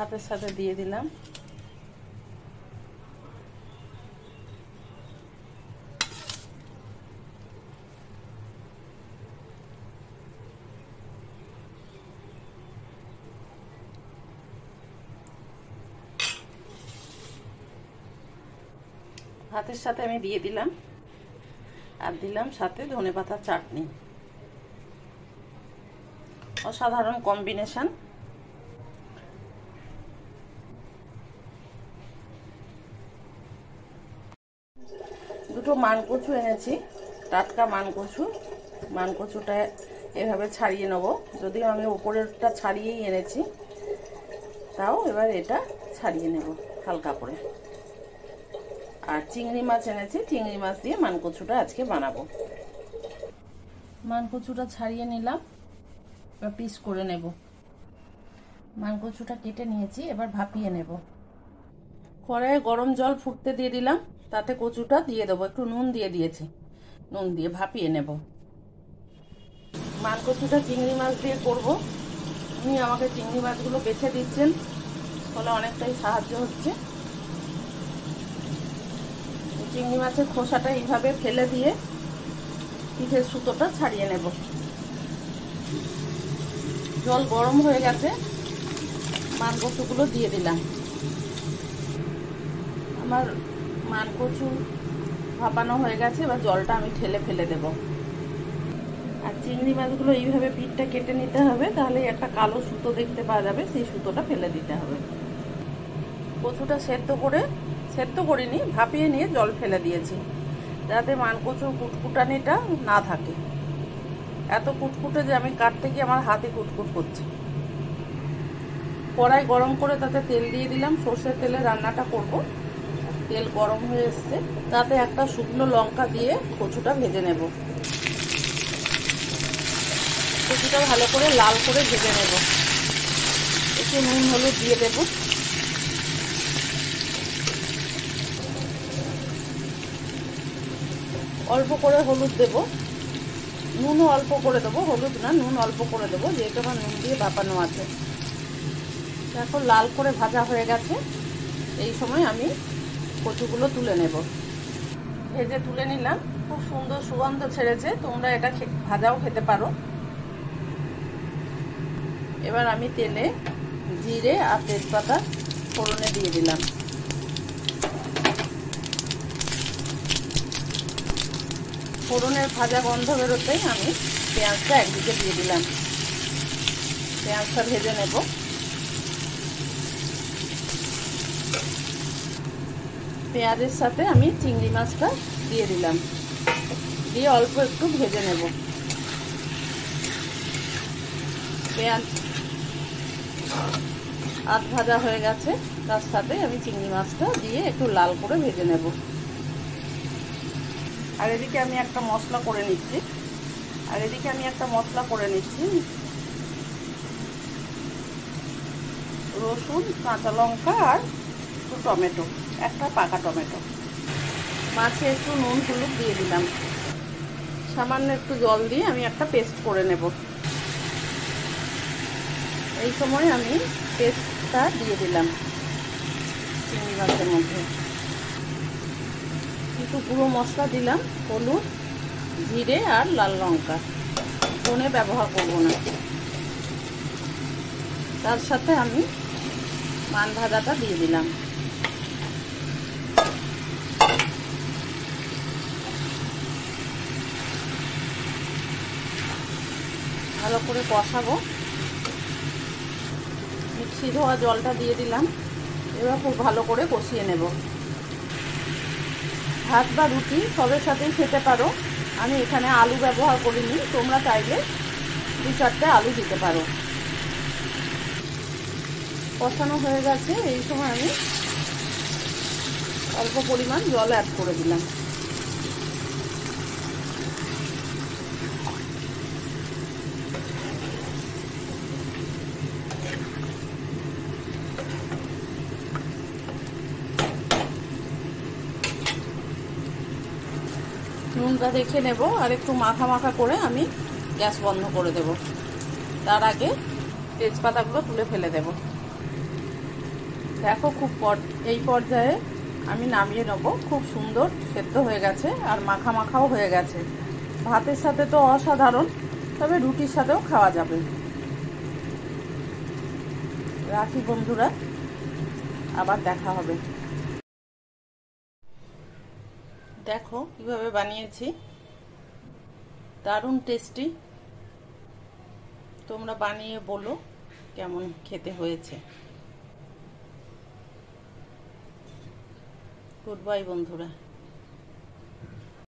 ভাতের সাথে দিয়ে দিলাম। ভাতের সাথে আমি দিয়ে দিলাম, আর দিলাম সাথে ধনেপাতার চাটনি। অসাধারণ কম্বিনেশন। দুটো মানকচু এনেছি, টাটকা মানকচু। মানকচুটা এভাবে ছাড়িয়ে নেব, যদিও আমি উপরেরটা ছাড়িয়েই এনেছি, তাও এবার এটা ছাড়িয়ে নেব হালকা করে। আর চিংড়ি মাছ এনেছি, চিংড়ি মাছ দিয়ে মানকচুটা আজকে বানাবো। মানকচুটা ছাড়িয়ে নিলাম, এবার পিস করে নেব। মানকচুটা কেটে নিয়েছি, এবার ভাপিয়ে নেব। কড়াইয়ে গরম জল ফুটতে দিয়ে দিলাম, তাতে কচুটা দিয়ে দেবো। একটু নুন দিয়ে দিয়েছি, নুন দিয়ে ভাপিয়ে নেব। মানকচুটা চিংড়ি মাছ দিয়ে করব। উনি আমাকে চিংড়ি মাছগুলো বেছে দিচ্ছেন, ফলে অনেকটাই সাহায্য হচ্ছে। চিংড়ি মাছের খোসাটা এইভাবে ফেলে দিয়ে পিঠের সুতোটা ছাড়িয়ে নেব। জল গরম হয়ে গেছে, মানকচুগুলো দিয়ে দিলাম। আমার মানকচু ভাপানো হয়ে গেছে, এবার জলটা আমি ঠেলে ফেলে দেব। আর চিংড়ি মাছগুলো এইভাবে পিঠটা কেটে নিতে হবে, তাহলে একটা কালো সুতো দেখতে পাওয়া যাবে, সেই সুতোটা ফেলে দিতে হবে। কচুটা সেদ্ধ করিনি, ভাপিয়ে নিয়ে জল ফেলে দিয়েছি, যাতে মানকচুর কুটকুটানিটা না থাকে। এত কুটকুটে যে আমি কাটতে গিয়ে আমার হাতে কুটকুট করছে। কড়াই গরম করে তাতে তেল দিয়ে দিলাম, সর্ষের তেলে রান্নাটা করব। তেল গরম হয়ে এসছে, তাতে একটা শুকনো লঙ্কা দিয়ে কচুটা ভেজে নেব। কচুটা ভালো করে লাল করে ভেজে নেব। একটু নুন হলুদ দিয়ে দেব। অল্প করে হলুদ দেব, নুনও অল্প করে দেবো। হলুদ না, নুন অল্প করে দেবো, যেহেতু আমার নুন দিয়ে ভাপানো আছে। এখন লাল করে ভাজা হয়ে গেছে, এই সময় আমি কচুগুলো তুলে নেব। ভেজে তুলে নিলাম, খুব সুন্দর সুগন্ধ ছেড়েছে। তোমরা এটা ভাজাও খেতে পারো। এবার আমি তেলে জিরে আর তেজপাতা ফোড়নে দিয়ে দিলাম। ফোড়নের ভাজা গন্ধ বেরোতেই আমি পেঁয়াজটা একদিকে দিয়ে দিলাম। পেঁয়াজটা ভেজে নেব। পেঁয়াজের সাথে আমি চিংড়ি মাছটা দিয়ে দিলাম, দিয়ে অল্প একটু ভেজে নেব। পেঁয়াজ আধ ভাজা হয়ে গেছে, তার সাথে আমি চিংড়ি মাছটা দিয়ে একটু লাল করে ভেজে নেব। আর এদিকে আমি একটা মশলা করে নিচ্ছি। রসুন, কাঁচা লঙ্কা আর একটু টমেটো, একটা পাকা টমেটো। মাছে একটু নুন হলুদ দিয়ে দিলাম। সামান্য একটু জল দিয়ে আমি একটা পেস্ট করে নেব। এই সময় আমি পেস্টটা দিয়ে দিলাম চিংড়ি মাছের মধ্যে। একটু গুঁড়ো মশলা দিলাম, হলুদ, জিরে আর লাল লঙ্কা। ধনে ব্যবহার করব না। তার সাথে আমি মান ভাজাটা দিয়ে দিলাম। ভালো করে কষাবো। মিক্সি ধোয়া জলটা দিয়ে দিলাম। এবার খুব ভালো করে কষিয়ে নেব। ভাত বা রুটি সবের সাথেই খেতে পারো। আমি এখানে আলু ব্যবহার করিনি, তোমরা চাইলে 2-4টে আলু দিতে পারো। কষানো হয়ে গেছে, এই সময় আমি অল্প পরিমাণ জল অ্যাড করে দিলাম। নুনটা দেখে নেব, আর একটু মাখা মাখা করে আমি গ্যাস বন্ধ করে দেব। তার আগে তেজপাতাগুলো তুলে ফেলে দেব। দেখো এই পর্যায়ে আমি নামিয়ে নেব। খুব সুন্দর সেদ্ধ হয়ে গেছে আর মাখা মাখাও হয়ে গেছে। ভাতের সাথে তো অসাধারণ, তবে রুটির সাথেও খাওয়া যাবে। রাখি বন্ধুরা, আবার দেখা হবে। দেখো কিভাবে বানিয়েছি, দারুণ টেস্টি। তোমরা বানিয়ে বলো কেমন খেতে হয়েছে। গুড বাই বন্ধুরা।